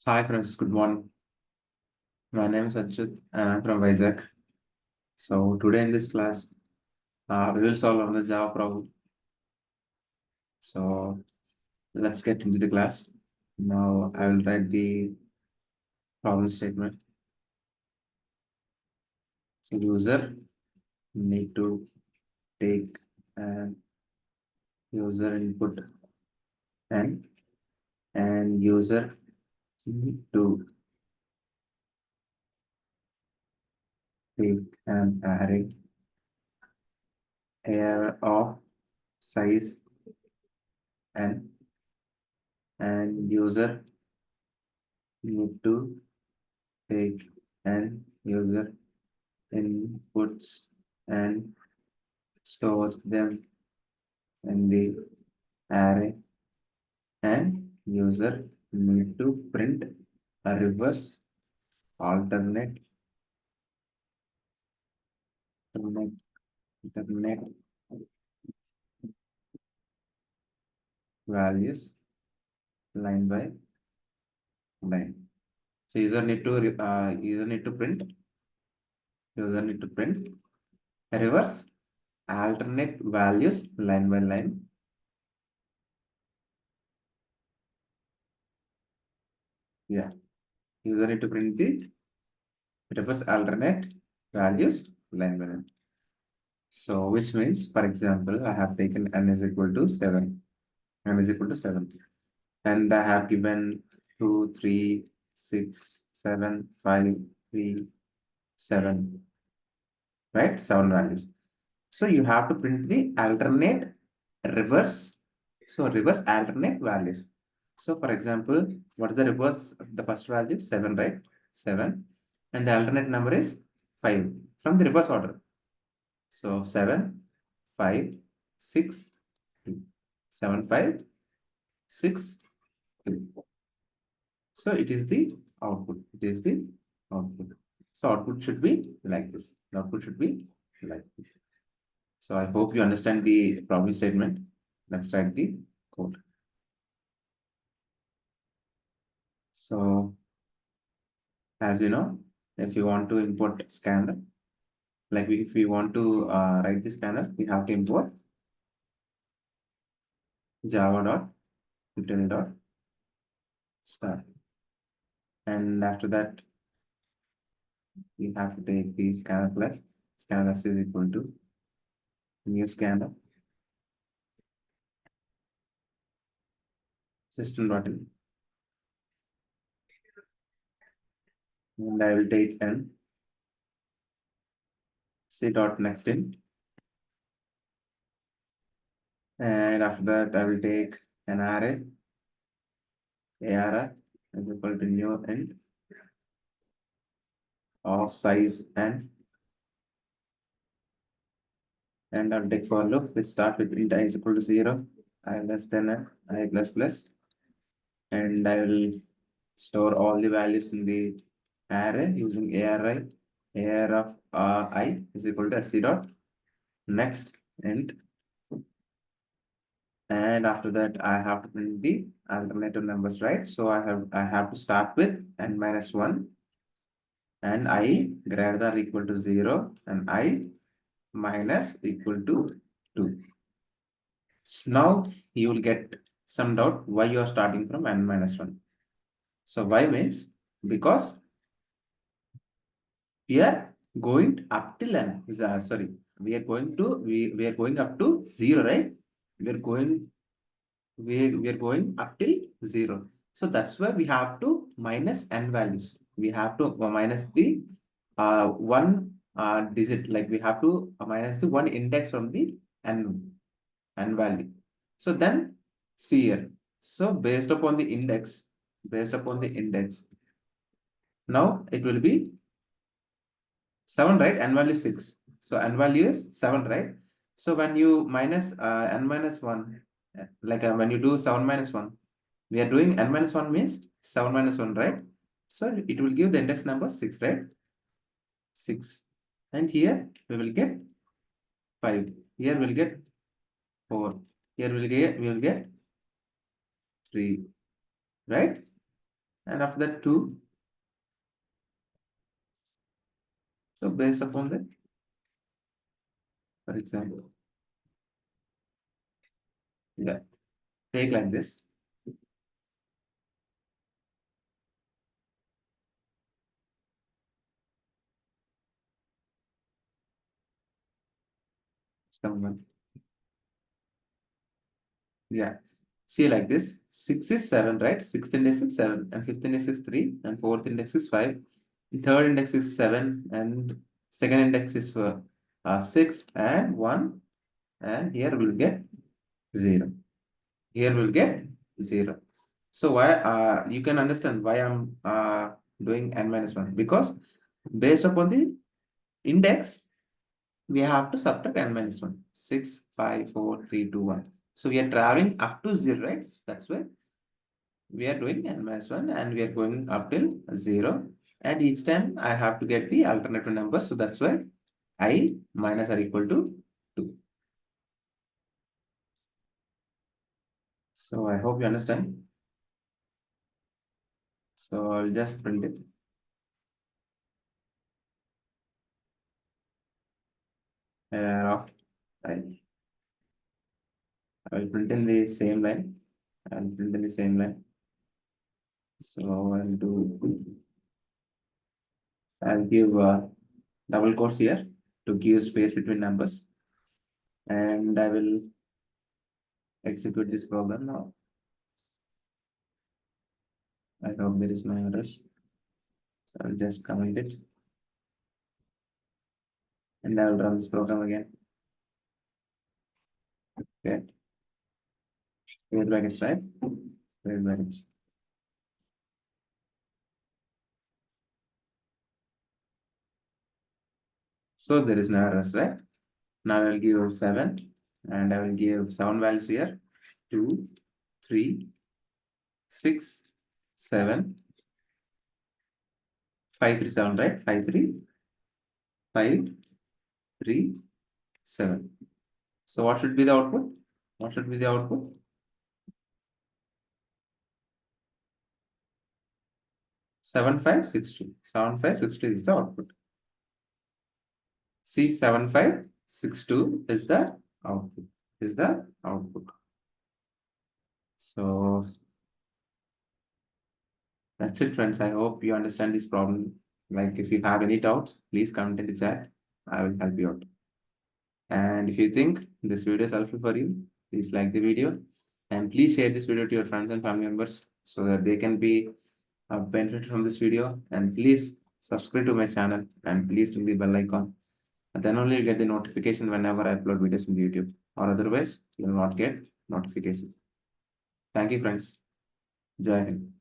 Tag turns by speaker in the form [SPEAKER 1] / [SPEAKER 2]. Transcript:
[SPEAKER 1] Hi friends, good morning. My name is Achyut and I'm from Vizag. So today in this class, we will solve another Java problem. So let's get into the class. Now I will write the problem statement. So user need to take an user input and user need to take an array of size n and user need to take an user inputs and store them in the array, and user need to print a reverse alternate alternate alternate values line by line. So user need to print a reverse alternate values line by line. Yeah, user need to print the reverse alternate values line by line. So which means, for example, I have taken n is equal to 7. N is equal to 7. And I have given 2, 3, 6, 7, 5, 3, 7, right? 7 values. So you have to print the alternate reverse. So reverse alternate values. So for example, what is the reverse of the first value? 7, right? 7. And the alternate number is 5 from the reverse order. So 7, 5, 6, 2. 7, 5, 6, 2. So it is the output. It is the output. So output should be like this. The output should be like this. So I hope you understand the problem statement. Let's write the code. So as we know, if you want to import scanner, like if we want to write the scanner, we have to import java.util.start. And after that, we have to take the scanner class. Scanner is equal to new scanner system.in. And I will take an c.next in. And after that, I will take an array, arr is equal to new int of size n. And I'll take for loop, which start with int I is equal to 0, I less than I plus plus. And I will store all the values in the array using array. Array of I is equal to sc dot next int. And after that, I have to print the alternative numbers, right? So I have to start with n minus 1 and I greater than or equal to 0 and I minus equal to 2. So now you will get some doubt why you are starting from n minus 1. So why means because we are going up till n. Sorry, we are going up to 0, right? We are going we are going up till 0. So that's why we have to minus n values. We have to minus the one digit, like we have to minus the one index from the n value. So then see here. So based upon the index, now it will be 7, right? N value is 6. So n value is 7, right? So when you minus n minus 1, like when you do 7 minus 1, we are doing n minus 1 means 7 minus 1, right? So it will give the index number 6, right? 6. And here we will get 5. Here we'll get 4. Here we will get 3, right? and after that 2. So based upon that, for example, yeah, take like this. Someone, yeah. See like this. 6 is 7, right? Sixth index is 7, and fifth index is 3, and fourth index is 5. The third index is 7, and second index is 6 and 1, and here we'll get 0. Here we'll get 0. So why you can understand why I'm doing n minus 1, because based upon the index we have to subtract n minus 1. 6, 5, 4, 3, 2, 1. So we are traveling up to 0, right? So that's why we are doing n minus 1, and we are going up till 0. And each time I have to get the alternative number. So that's why I minus or equal to 2. So I hope you understand. So I'll just print it. Of I will print in the same line. I'll print in the same line. So I'll give double quotes here to give space between numbers, and I will execute this program now. I hope there is no errors. So I'll just comment it, and I will run this program again. Okay, wait brackets, right? Wait brackets. So there is no errors, right? Now I will give 7, and I will give 7 values here: 2, 3, 6, 7, 5, 3, 7, right? 5, 3, 5, 3, 7. So what should be the output? What should be the output? 7562. 7562 is the output. See, 7562 is the output. Is the output. So that's it, friends. I hope you understand this problem. Like, if you have any doubts, please comment in the chat. I will help you out. And if you think this video is helpful for you, please like the video, and please share this video to your friends and family members so that they can be benefit from this video. And please subscribe to my channel, and please click the bell icon. And then only you get the notification whenever I upload videos in YouTube, or otherwise you will not get notification. Thank you, friends. Jai Hind.